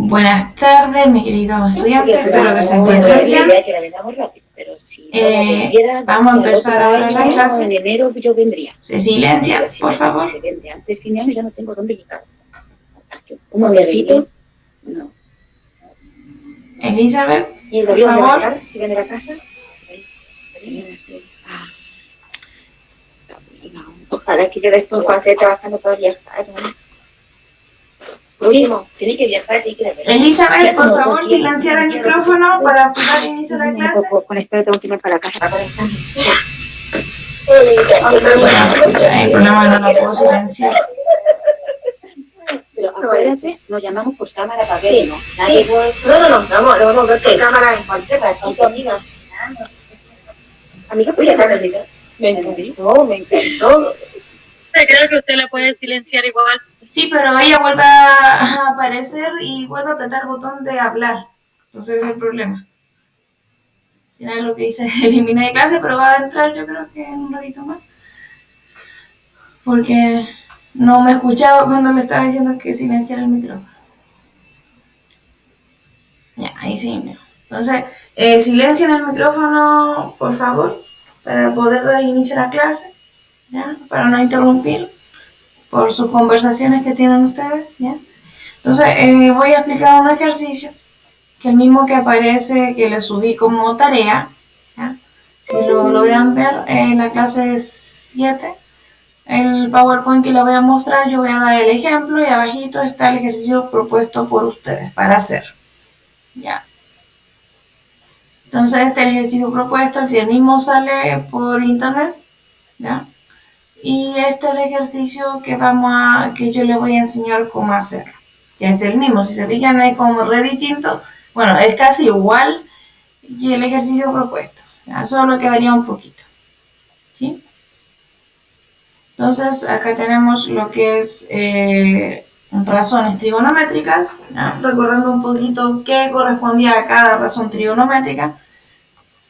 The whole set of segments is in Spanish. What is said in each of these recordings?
Buenas tardes, mi querido estudiante, espero que se encuentren bien. Vamos a empezar ahora la clase. En enero yo vendría. Se silencia, por favor. Antes de fin de año ya no tengo dónde llegar. ¿Cómo me repito? No. Elizabeth, por favor. ¿Si viene a la casa? Ojalá que yo después cuando esté trabajando pueda viajar, ¿no? Lo mismo, tiene que viajar, tiene que ir a ver. Elizabeth, por favor, silenciar el micrófono para dar inicio a la clase. Con esto tengo que irme para la casa para conectar. El programa no lo puedo silenciar. Pero acuérdate, nos llamamos por cámara para ver, ¿no? Nadie puede... No, vamos a ver qué cámara en cualquier ratito, amiga. Amiga, pues ya sabes, me encantó. Creo que usted la puede silenciar igual. Sí, pero ella vuelve a aparecer y vuelve a apretar el botón de hablar. Entonces ese es el problema. Al final lo que dice elimina de clase, pero va a entrar yo creo que en un ratito más. Porque no me escuchaba cuando le estaba diciendo que silenciara el micrófono. Ya, ahí sí. Entonces, silencien el micrófono, por favor, para poder dar inicio a la clase, ¿ya? Para no interrumpir por sus conversaciones que tienen ustedes, ¿ya? Entonces, voy a explicar un ejercicio, que es el mismo que aparece, que le subí como tarea, ¿ya? Si lo logran ver en la clase 7, el PowerPoint que les voy a mostrar, yo voy a dar el ejemplo y abajito está el ejercicio propuesto por ustedes para hacer, ¿ya? Entonces este ejercicio propuesto, que el mismo sale por internet, ¿ya? Y este es el ejercicio que yo les voy a enseñar cómo hacer, que es el mismo, si se fijan es como re distinto, bueno, es casi igual y el ejercicio propuesto, ¿ya? Solo que varía un poquito, ¿sí? Entonces acá tenemos lo que es razones trigonométricas, ¿ya? Recordando un poquito qué correspondía a cada razón trigonométrica.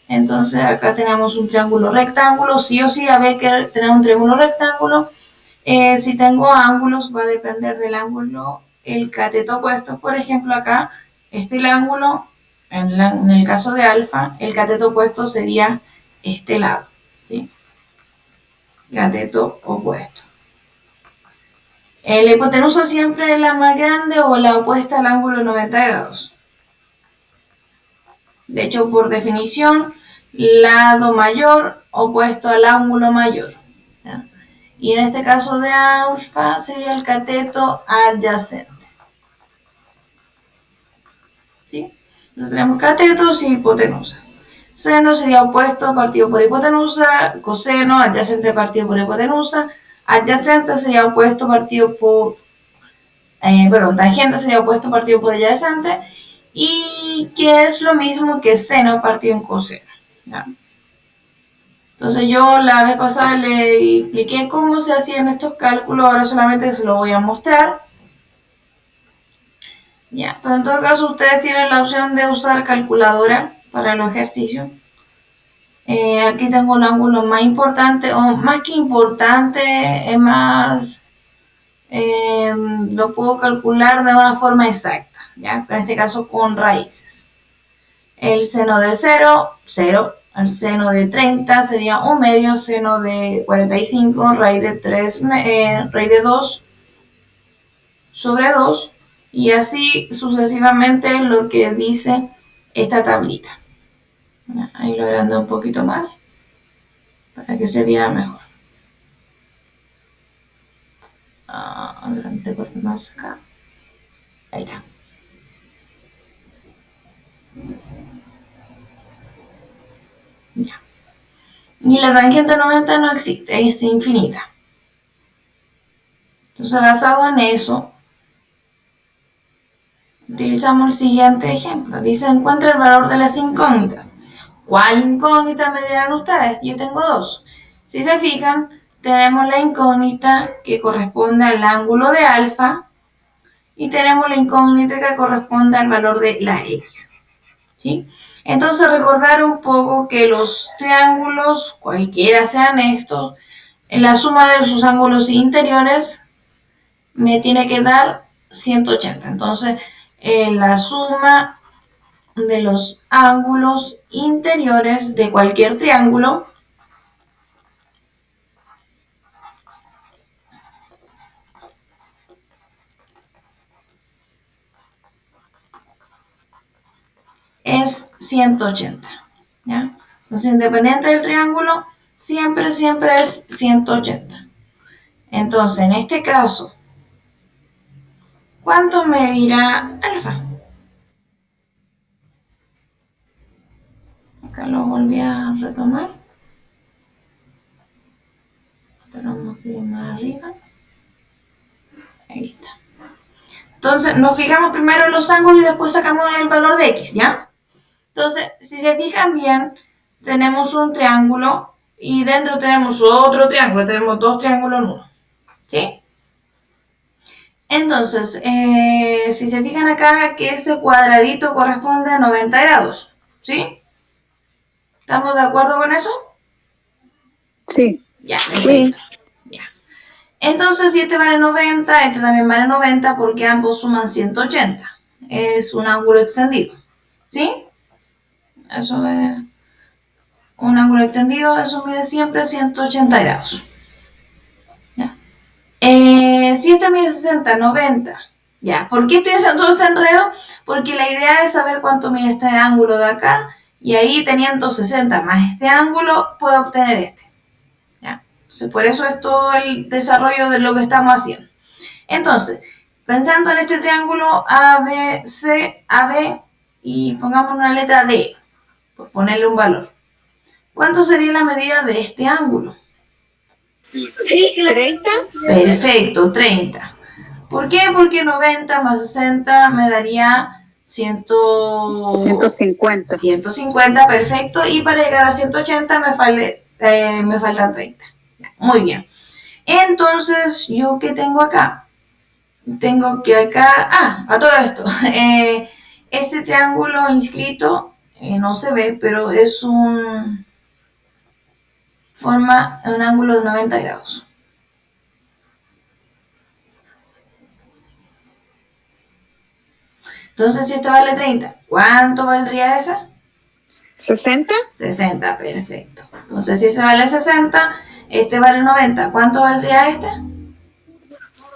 Entonces acá tenemos un triángulo rectángulo, sí o sí había que tener un triángulo rectángulo. Si tengo ángulos va a depender del ángulo, el cateto opuesto. Por ejemplo acá, este es el ángulo, en el caso de alfa, el cateto opuesto sería este lado, ¿sí? Cateto opuesto. La hipotenusa siempre es la más grande o la opuesta al ángulo 90 grados. De hecho, por definición, lado mayor opuesto al ángulo mayor, ¿ya? Y en este caso de alfa sería el cateto adyacente, ¿sí? Entonces tenemos catetos y hipotenusa. Seno sería opuesto partido por hipotenusa, coseno adyacente partido por hipotenusa, adyacente sería opuesto partido por, tangente sería opuesto partido por adyacente, y que es lo mismo que seno partido en coseno, ¿ya? Entonces yo la vez pasada le expliqué cómo se hacían estos cálculos, ahora solamente se lo voy a mostrar. Ya, pero en todo caso ustedes tienen la opción de usar calculadora para los ejercicios. Aquí tengo el ángulo más importante, o más que importante, es más, lo puedo calcular de una forma exacta, ¿ya? En este caso con raíces. El seno de 0, 0. El seno de 30 sería 1 medio, seno de 45, raíz de 3, raíz de 2 sobre 2, y así sucesivamente lo que dice esta tablita. Ahí lo agrando un poquito más para que se viera mejor. Adelante, corto más acá. Ahí está. Ya. Y la tangente 90 no existe, es infinita. Entonces, basado en eso, utilizamos el siguiente ejemplo. Dice, encuentra el valor de las incógnitas. ¿Cuál incógnita me dirán ustedes? Yo tengo dos. Si se fijan, tenemos la incógnita que corresponde al ángulo de alfa y tenemos la incógnita que corresponde al valor de la x, ¿sí? Entonces recordar un poco que los triángulos, cualquiera sean estos, la suma de sus ángulos interiores me tiene que dar 180. Entonces la suma de los ángulos interiores de cualquier triángulo es 180, ¿ya? Entonces, independiente del triángulo, siempre es 180. Entonces, en este caso, ¿cuánto medirá alfa? Acá lo volví a retomar. Tenemos que ir más arriba. Ahí está. Entonces, nos fijamos primero en los ángulos y después sacamos el valor de x, ¿ya? Entonces, si se fijan bien, tenemos un triángulo y dentro tenemos otro triángulo. Tenemos dos triángulos en uno, ¿sí? Entonces, si se fijan acá que ese cuadradito corresponde a 90 grados, ¿sí? ¿Estamos de acuerdo con eso? Sí. Ya, perfecto. Sí. Ya. Entonces, si este vale 90, este también vale 90 porque ambos suman 180. Es un ángulo extendido, ¿sí? Eso es un ángulo extendido, eso mide siempre 180 grados. ¿Ya? Si este mide 60, 90. Ya, ¿por qué estoy haciendo todo este enredo? Porque la idea es saber cuánto mide este ángulo de acá y ahí teniendo 60 más este ángulo puedo obtener este. ¿Ya? Entonces, por eso es todo el desarrollo de lo que estamos haciendo. Entonces, pensando en este triángulo ABC, AB y pongamos una letra D, por ponerle un valor. ¿Cuánto sería la medida de este ángulo? Sí, 30. Perfecto, 30. ¿Por qué? Porque 90 más 60 me daría 150. 150, perfecto. Y para llegar a 180 me faltan 30. Muy bien. Entonces, ¿yo qué tengo acá? Tengo que acá... a todo esto. Este triángulo inscrito no se ve, pero es forma un ángulo de 90 grados. Entonces, si este vale 30, ¿cuánto valdría esa? 60. 60, perfecto. Entonces, si ese vale 60, este vale 90, ¿cuánto valdría este?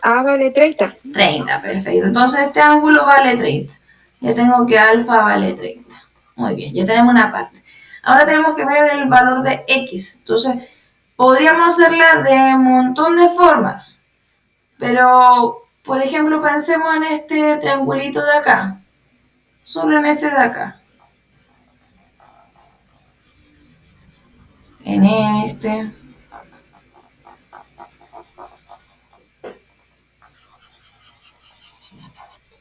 A vale 30. 30, perfecto. Entonces, este ángulo vale 30. Ya tengo que alfa vale 30. Muy bien, ya tenemos una parte. Ahora tenemos que ver el valor de x. Entonces, podríamos hacerla de un montón de formas. Pero, por ejemplo, pensemos en este triangulito de acá. Solo en este de acá. En este.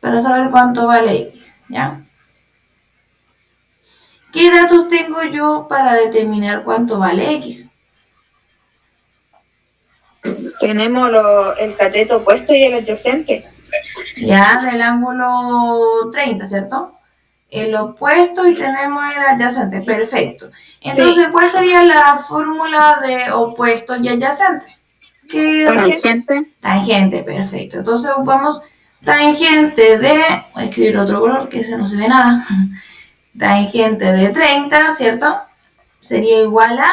Para saber cuánto vale x, ¿ya? ¿Qué datos tengo yo para determinar cuánto vale x? Tenemos el cateto opuesto y el adyacente. Ya, del ángulo 30, ¿cierto? El opuesto y tenemos el adyacente, perfecto. Entonces, sí. ¿Cuál sería la fórmula de opuesto y adyacente? Tangente. Tangente, perfecto. Entonces, ocupamos tangente de... Voy a escribir otro color que ese no se ve nada. Tangente de 30, ¿cierto? Sería igual a...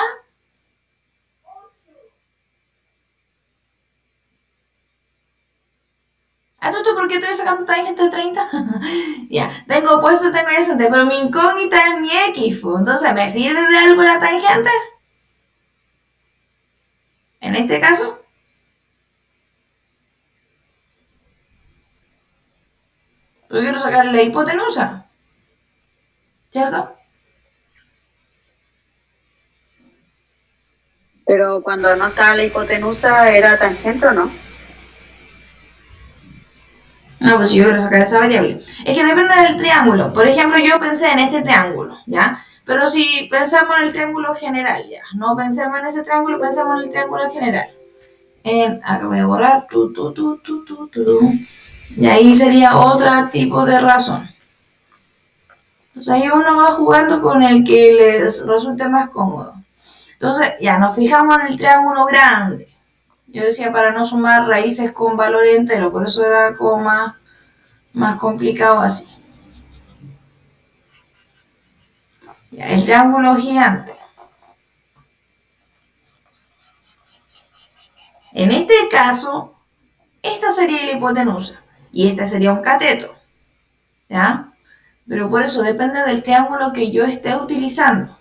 ¿Por qué estoy sacando tangente de 30? Ya, tengo opuesto, tengo adyacente, pero mi incógnita es mi x. Entonces, ¿me sirve de algo la tangente? En este caso. Yo quiero sacar la hipotenusa, ¿cierto? Pero cuando no estaba la hipotenusa, ¿era tangente o no? No, pues yo quiero sacar esa variable. Es que depende del triángulo. Por ejemplo, yo pensé en este triángulo, ¿ya? Pero si pensamos en el triángulo general, ya. No pensemos en ese triángulo, pensamos en el triángulo general. Acá voy a borrar. Y ahí sería otro tipo de razón. Entonces ahí uno va jugando con el que les resulte más cómodo. Entonces ya nos fijamos en el triángulo grande. Yo decía para no sumar raíces con valor entero, por eso era como más más complicado así. Ya, el triángulo gigante. En este caso, esta sería la hipotenusa y este sería un cateto, ¿ya? Pero por eso depende del triángulo que yo esté utilizando.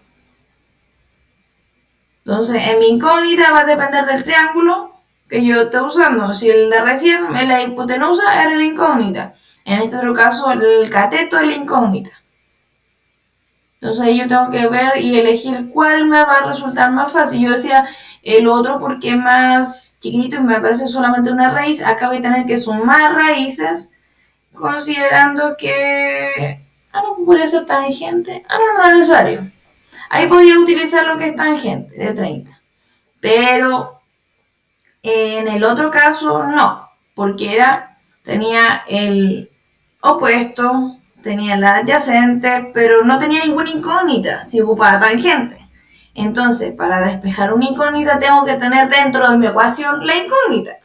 Entonces, en mi incógnita va a depender del triángulo que yo esté usando. Si el de recién, la hipotenusa era la incógnita. En este otro caso, el cateto es la incógnita. Entonces yo tengo que ver y elegir cuál me va a resultar más fácil. Yo decía el otro porque es más chiquitito y me parece solamente una raíz. Acá voy a tener que sumar raíces considerando que... no podría ser tangente. No es necesario. Ahí podía utilizar lo que es tangente de 30. Pero en el otro caso no, porque tenía el opuesto, tenía la adyacente, pero no tenía ninguna incógnita si ocupaba tangente. Entonces, para despejar una incógnita tengo que tener dentro de mi ecuación la incógnita.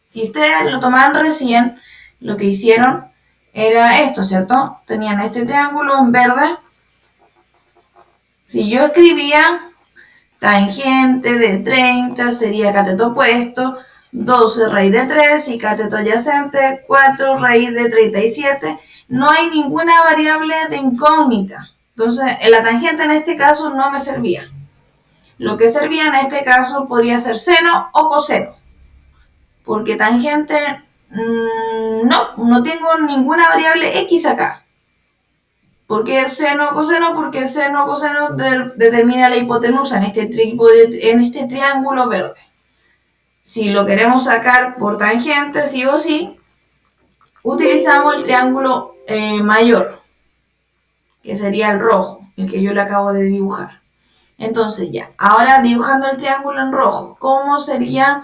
Si ustedes lo tomaban recién, lo que hicieron era esto, ¿cierto? Tenían este triángulo en verde. Si yo escribía tangente de 30 sería cateto opuesto, 12 raíz de 3 y cateto adyacente, 4 raíz de 37. No hay ninguna variable de incógnita. Entonces, la tangente en este caso no me servía. Lo que servía en este caso podría ser seno o coseno. Porque tangente, no tengo ninguna variable X acá. ¿Por qué seno o coseno? Porque seno o coseno determina la hipotenusa en este triángulo verde. Si lo queremos sacar por tangente, sí o sí, utilizamos el triángulo mayor, que sería el rojo, el que yo le acabo de dibujar. Entonces ya, ahora dibujando el triángulo en rojo, ¿cómo sería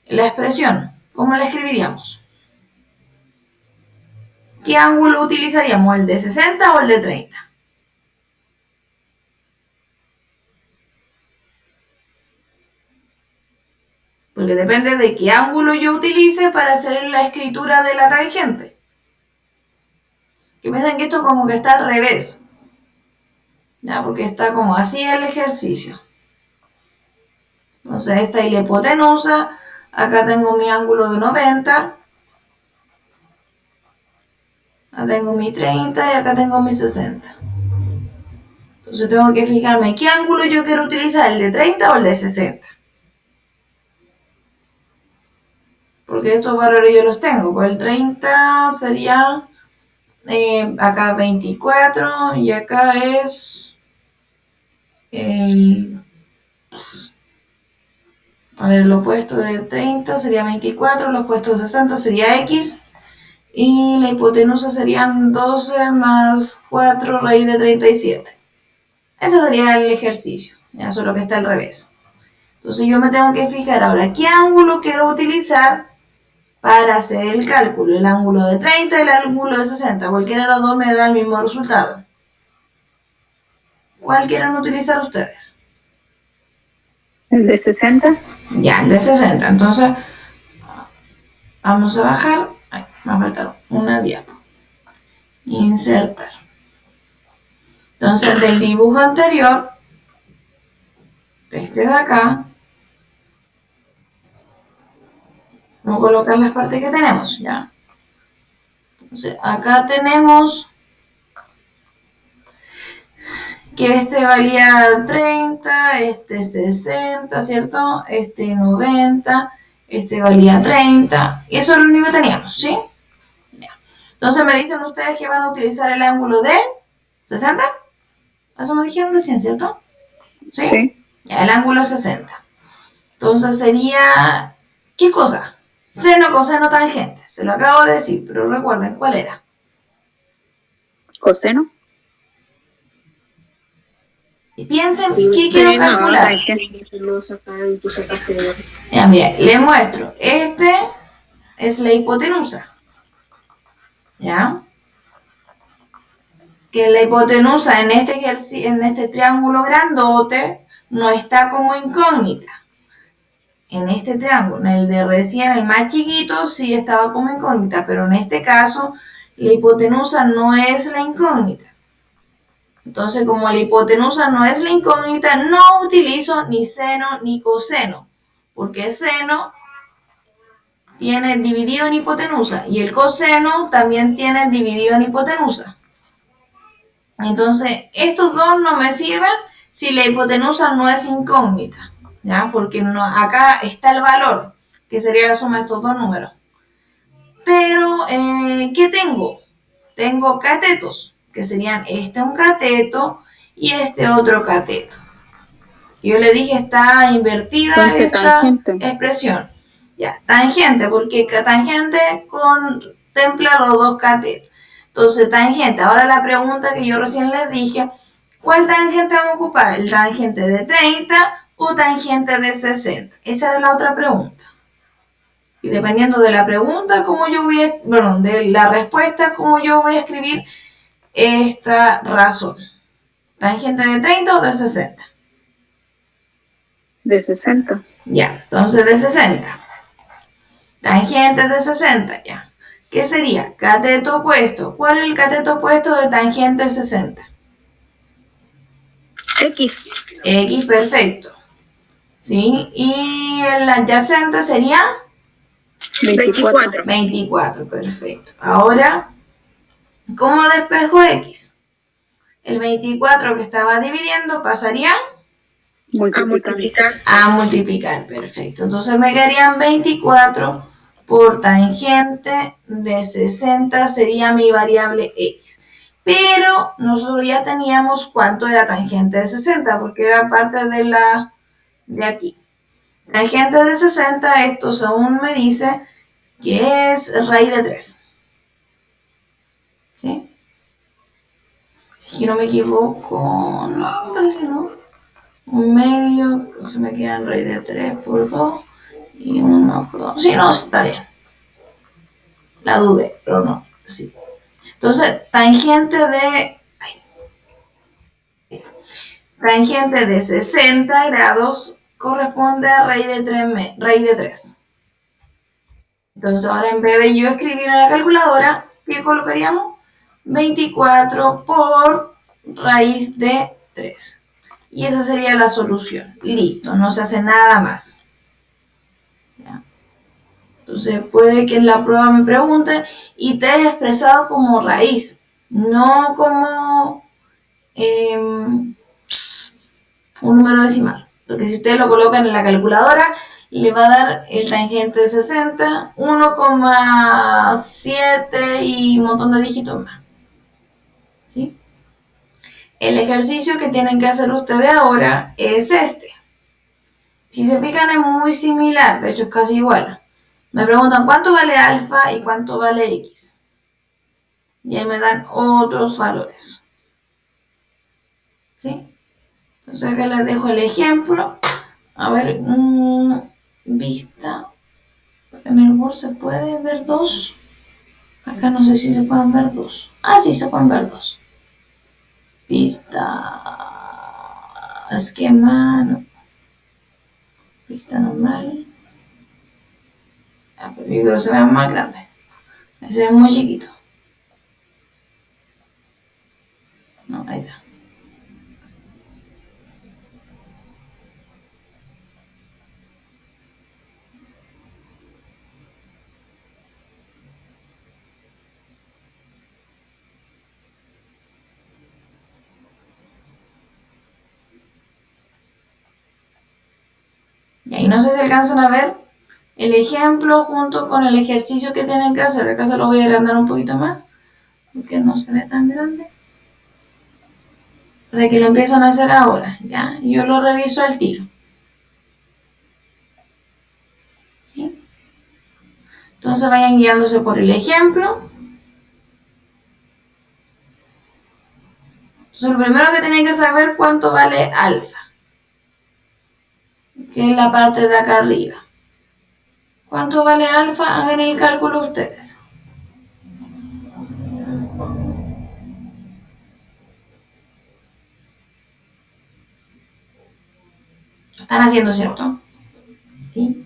la expresión? ¿Cómo la escribiríamos? ¿Qué ángulo utilizaríamos? ¿El de 60 o el de 30? Porque depende de qué ángulo yo utilice para hacer la escritura de la tangente. Que piensan que esto como que está al revés. ¿Ya? Porque está como así el ejercicio. Entonces esta es la hipotenusa. Acá tengo mi ángulo de 90. Acá tengo mi 30 y acá tengo mi 60. Entonces tengo que fijarme qué ángulo yo quiero utilizar, el de 30 o el de 60. Porque estos valores yo los tengo. Pues el 30 sería acá 24 y acá es lo opuesto de 30 sería 24, lo opuesto de 60 sería X y la hipotenusa serían 12 más 4 raíz de 37. Ese sería el ejercicio, ya solo que está al revés. Entonces yo me tengo que fijar ahora qué ángulo quiero utilizar para hacer el cálculo. El ángulo de 30 y el ángulo de 60. Cualquiera de los dos me da el mismo resultado. ¿Cuál quieren utilizar ustedes? ¿El de 60? Ya, el de 60. Entonces, vamos a bajar. Ay, me va a faltar una diapo. Insertar. Entonces, del dibujo anterior, este de acá, vamos a colocar las partes que tenemos, ¿ya? Entonces, acá tenemos que este valía 30, este 60, ¿cierto? Este 90, este valía 30. Y eso es lo único que teníamos, ¿sí? Ya. Entonces me dicen ustedes que van a utilizar el ángulo de 60. Eso me dijeron recién, ¿cierto? ¿Sí? Sí. Ya, el ángulo 60. Entonces sería, ¿qué cosa? Seno, coseno, tangente. Se lo acabo de decir, pero recuerden cuál era. ¿Coseno? Y piensen qué quiero calcular. Ya, mira, les muestro. Este es la hipotenusa. ¿Ya? Que la hipotenusa en este triángulo grandote no está como incógnita. En este triángulo, en el de recién, el más chiquito, sí estaba como incógnita, pero en este caso la hipotenusa no es la incógnita. Entonces, como la hipotenusa no es la incógnita, no utilizo ni seno ni coseno, porque seno tiene dividido en hipotenusa y el coseno también tiene dividido en hipotenusa. Entonces, estos dos no me sirven si la hipotenusa no es incógnita, ¿ya? Porque no, acá está el valor, que sería la suma de estos dos números. Pero, ¿qué tengo? Tengo catetos, que serían este un cateto y este otro cateto. Yo le dije está invertida. Entonces, esta tangente. Expresión. Ya, tangente, porque tangente contempla los dos catetos. Entonces, tangente. Ahora la pregunta que yo recién les dije, ¿cuál tangente vamos a ocupar? ¿El tangente de 30 o tangente de 60? Esa era la otra pregunta. Y dependiendo de la pregunta, de la respuesta, cómo yo voy a escribir esta razón. ¿Tangente de 30 o de 60? De 60. Ya, entonces de 60. Tangente de 60, ya. ¿Qué sería? Cateto opuesto. ¿Cuál es el cateto opuesto de tangente 60? X. X, perfecto. ¿Sí? Y el adyacente sería 24. 24, perfecto. Ahora, ¿cómo despejo X? El 24 que estaba dividiendo pasaría a multiplicar, perfecto. Entonces me quedarían 24 por tangente de 60 sería mi variable X. Pero nosotros ya teníamos cuánto era tangente de 60 porque era parte de aquí. Tangente de 60, esto según me dice que es raíz de 3. ¿Sí? Si no me equivoco, no, parece que no. Un medio, se me quedan raíz de 3 por 2 y 1 por 2. Sí, no, está bien. La dudé, pero no, sí. Entonces, tangente de 60 grados corresponde a raíz de 3. Entonces, ahora en vez de yo escribir en la calculadora, ¿qué colocaríamos? 24 por raíz de 3. Y esa sería la solución. Listo, no se hace nada más. ¿Ya? Entonces puede que en la prueba me pregunten y te he expresado como raíz, no como un número decimal. Porque si ustedes lo colocan en la calculadora, le va a dar el tangente de 60, 1,7 y un montón de dígitos más. ¿Sí? El ejercicio que tienen que hacer ustedes ahora es este. Si se fijan es muy similar, de hecho es casi igual. Me preguntan cuánto vale alfa y cuánto vale x. Y ahí me dan otros valores. ¿Sí? Entonces acá les dejo el ejemplo. A ver, vista. En el Word se puede ver 2. Acá no sé si se pueden ver 2. Ah, sí, se pueden ver 2. Vista. Esquema. No. Vista normal. Ah, pero yo creo que se vean más grandes. Ese es muy chiquito. No, ahí está. Y ahí no sé si alcanzan a ver el ejemplo junto con el ejercicio que tienen que hacer. Acá se lo voy a agrandar un poquito más, porque no se ve tan grande. Para que lo empiezan a hacer ahora, ¿ya? Yo lo reviso al tiro. ¿Sí? Entonces vayan guiándose por el ejemplo. Entonces lo primero que tienen que saber cuánto vale alfa, que es la parte de acá arriba. ¿Cuánto vale alfa? Hagan el cálculo ustedes. Lo están haciendo, ¿cierto? ¿Sí?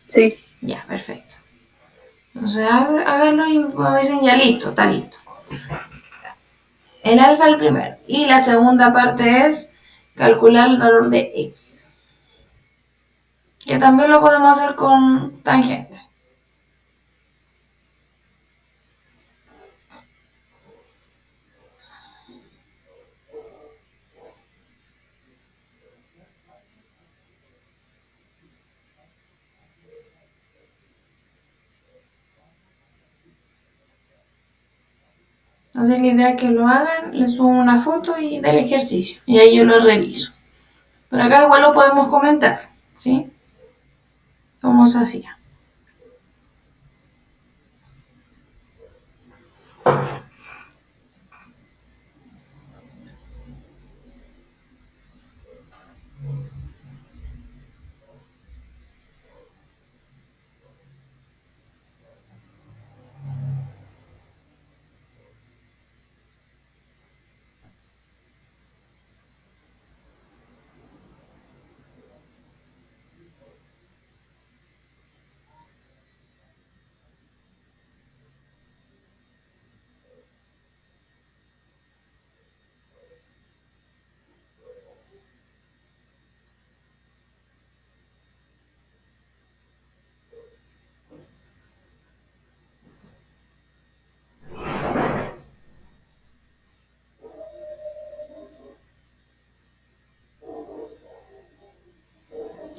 Sí. Ya, perfecto. Entonces háganlo y me dicen ya listo, está listo. El alfa el primero. Y la segunda parte es calcular el valor de x. Que también lo podemos hacer con tangente. Entonces la idea es que lo hagan, les subo una foto y del ejercicio. Y ahí yo lo reviso. Pero acá igual lo podemos comentar, ¿sí? Cómo se hacía.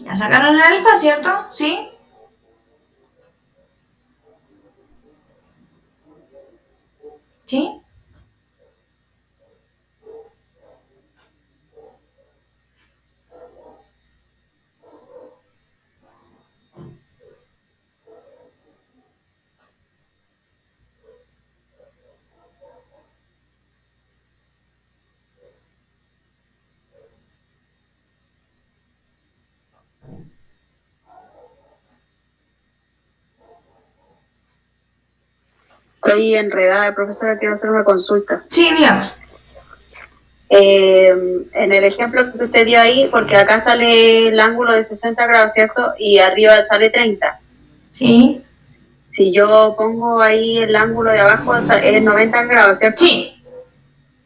Ya sacaron el alfa, ¿cierto? ¿Sí? ¿Sí? Estoy enredada, profesora, quiero hacer una consulta. Sí, dígame. En el ejemplo que usted dio ahí, porque acá sale el ángulo de 60 grados, ¿cierto? Y arriba sale 30. Sí. Si yo pongo ahí el ángulo de abajo, es 90 grados, ¿cierto? Sí.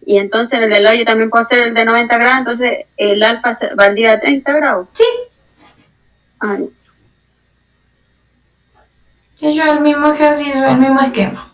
Y entonces en el de lado yo también puedo hacer el de 90 grados, entonces el alfa valdría 30 grados. Sí. Ay, Ellos el mismo ejercicio, el mismo esquema.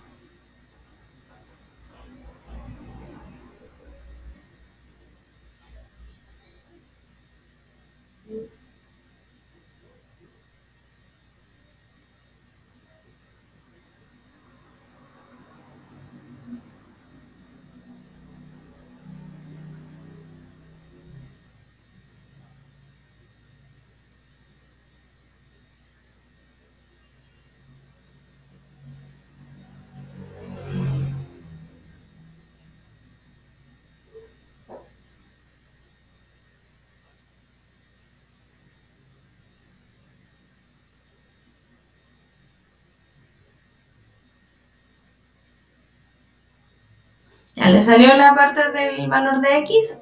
¿Ya le salió la parte del valor de x?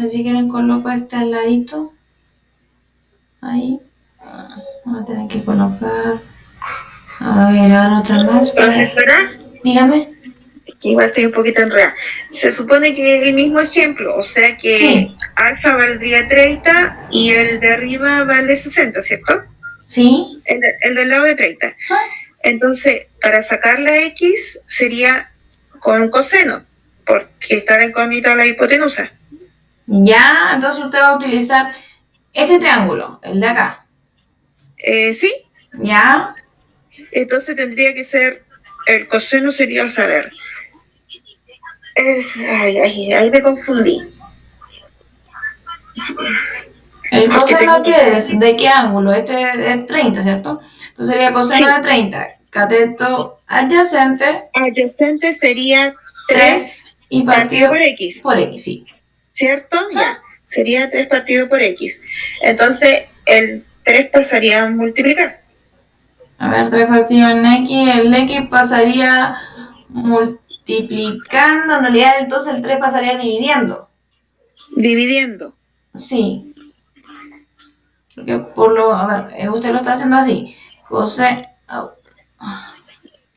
Si quieren coloco este al ladito. Ahí. Vamos a tener que colocar. A ver, ahora otra más. Profesora, Dígame. que igual estoy un poquito enredada. Se supone que es el mismo ejemplo, o sea que Sí. alfa valdría 30 y el de arriba vale 60, ¿cierto? Sí. El del lado de 30. Entonces, para sacar la x sería con coseno, porque está la incógnita de la hipotenusa. Ya, entonces usted va a utilizar este triángulo, el de acá. Sí, Ya. entonces tendría que ser, el coseno sería, a saber, ahí me confundí. ¿El coseno qué es? ¿De qué ángulo? Este es 30, ¿cierto? Entonces sería coseno Sí. de 30. Cateto adyacente. Adyacente sería 3 y partido por x. Por x, sí. ¿Cierto? Ya. Sería 3 partido por x. Entonces, el 3 pasaría a multiplicar. A ver, 3 partido en x. El x pasaría multiplicando. En realidad, entonces el 3 pasaría dividiendo. Dividiendo. Sí. Porque a ver, usted lo está haciendo así.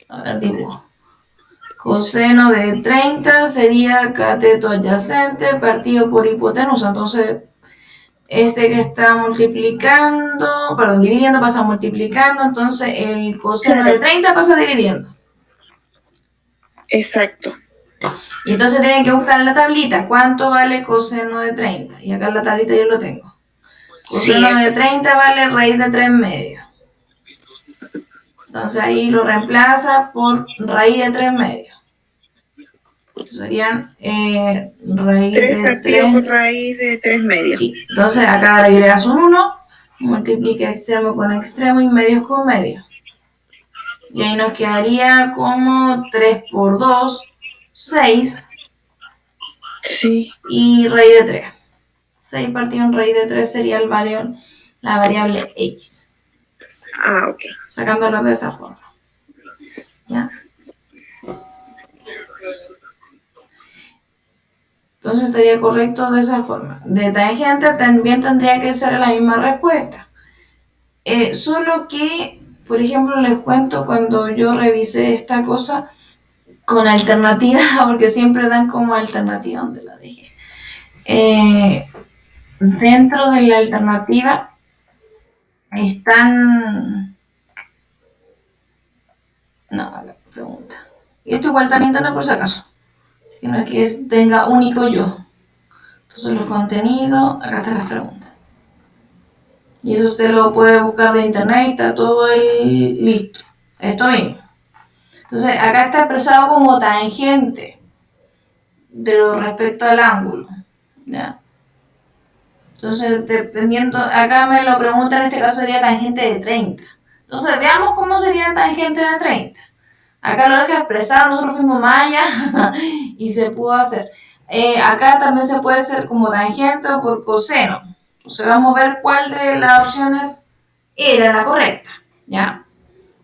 A ver, dibujo. Coseno de 30 sería cateto adyacente partido por hipotenusa. Entonces, este que está dividiendo pasa multiplicando. Entonces, el coseno de 30 pasa dividiendo. Exacto. Y entonces tienen que buscar en la tablita cuánto vale coseno de 30. Y acá en la tablita yo lo tengo. Coseno de 30 vale raíz de 3 medios. Entonces ahí lo reemplaza por raíz de 3 medios. Serían raíz 3 de partido 3. por raíz de 3 medios. Sí. Entonces acá le agregas un 1, multiplica extremo con extremo y medios con medios. Y ahí nos quedaría como 3 por 2, 6. Sí. Y raíz de 3. 6 partido en raíz de 3 sería la variable x. Ah, ok. Sacándola de esa forma. ¿Ya? Entonces estaría correcto de esa forma. De tangente también tendría que ser la misma respuesta. Solo que, por ejemplo, les cuento cuando yo revisé esta cosa con alternativa, porque siempre dan como alternativa donde la dejé. Dentro de la alternativa están... No, la pregunta. Y esto igual está en internet por si acaso. Que no es que tenga único yo. Entonces los contenidos, acá están las preguntas. Y eso usted lo puede buscar de internet y está todo listo. Esto mismo. Entonces acá está expresado como tangente de lo respecto al ángulo. ¿Ya? Entonces dependiendo, acá me lo pregunta, en este caso sería tangente de 30. Entonces veamos cómo sería tangente de 30. Acá lo deja expresar, nosotros fuimos más allá y se pudo hacer. Acá también se puede hacer como tangente por coseno. Entonces vamos a ver cuál de las opciones era la correcta, ¿ya?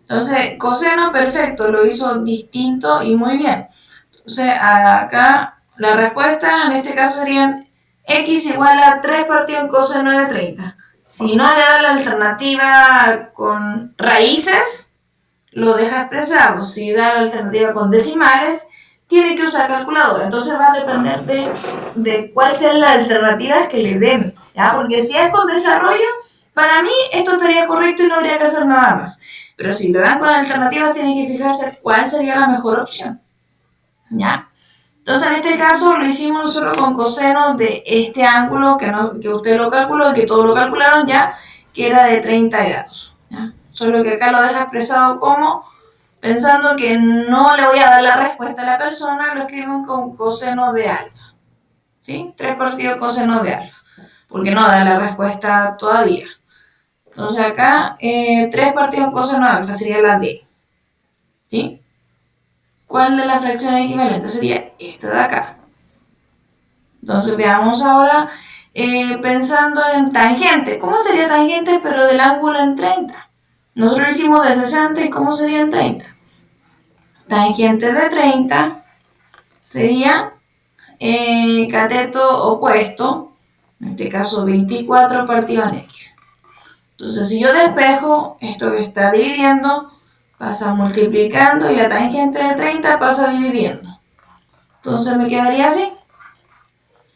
Entonces, coseno, perfecto, lo hizo distinto y muy bien. Entonces, acá la respuesta en este caso serían x igual a 3 partido en coseno de 30. Si no le da la alternativa con raíces, lo deja expresado. Si da la alternativa con decimales, tiene que usar calculadora. Entonces va a depender de cuáles sean las alternativas que le den, ¿ya? Porque si es con desarrollo, para mí esto estaría correcto y no habría que hacer nada más. Pero si lo dan con alternativas, tiene que fijarse cuál sería la mejor opción, ¿ya? Entonces en este caso lo hicimos nosotros con coseno de este ángulo que usted lo calculó y que todos lo calcularon ya, que era de 30 grados, ¿ya? Solo que acá lo deja expresado como, pensando que no le voy a dar la respuesta a la persona, lo escriben con coseno de alfa, ¿sí? 3 partido coseno de alfa, porque no da la respuesta todavía. Entonces acá 3 partido coseno de alfa sería la D, ¿sí? ¿Cuál de las fracciones equivalentes sería esta de acá? Entonces veamos ahora, pensando en tangente. ¿Cómo sería tangente pero del ángulo en 30? Nosotros lo hicimos de 60 y ¿cómo sería en 30? Tangente de 30 sería cateto opuesto, en este caso 24 partido en x. Entonces si yo despejo, esto que está dividiendo pasa multiplicando y la tangente de 30 pasa dividiendo. Entonces me quedaría así.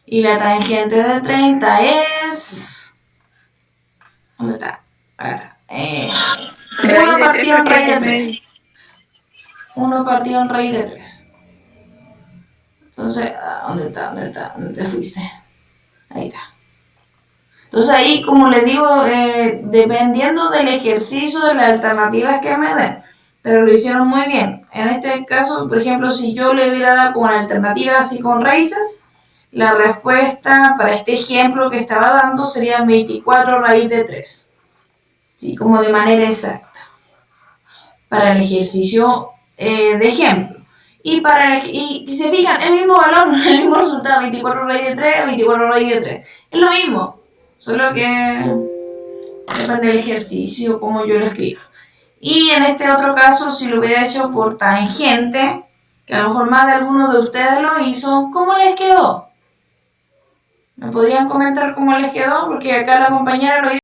Y la tangente de 30 es... ¿Dónde está? Acá está. 1 partido en raíz de 3. 1 partido en raíz de 3. Entonces, ¿dónde está? ¿Dónde te fuiste? Ahí está. Entonces ahí, como les digo, dependiendo del ejercicio de las alternativas que me den, pero lo hicieron muy bien. En este caso, por ejemplo, si yo le hubiera dado con alternativas así con raíces, la respuesta para este ejemplo que estaba dando sería 24 raíz de 3. ¿Sí? Como de manera exacta. Para el ejercicio de ejemplo. Y si se fijan, el mismo valor, el mismo resultado, 24 raíz de 3, 24 raíz de 3. Es lo mismo, solo que depende del ejercicio, como yo lo escriba. Y en este otro caso, si lo hubiera hecho por tangente, que a lo mejor más de alguno de ustedes lo hizo, ¿cómo les quedó? ¿Me podrían comentar cómo les quedó? Porque acá la compañera lo hizo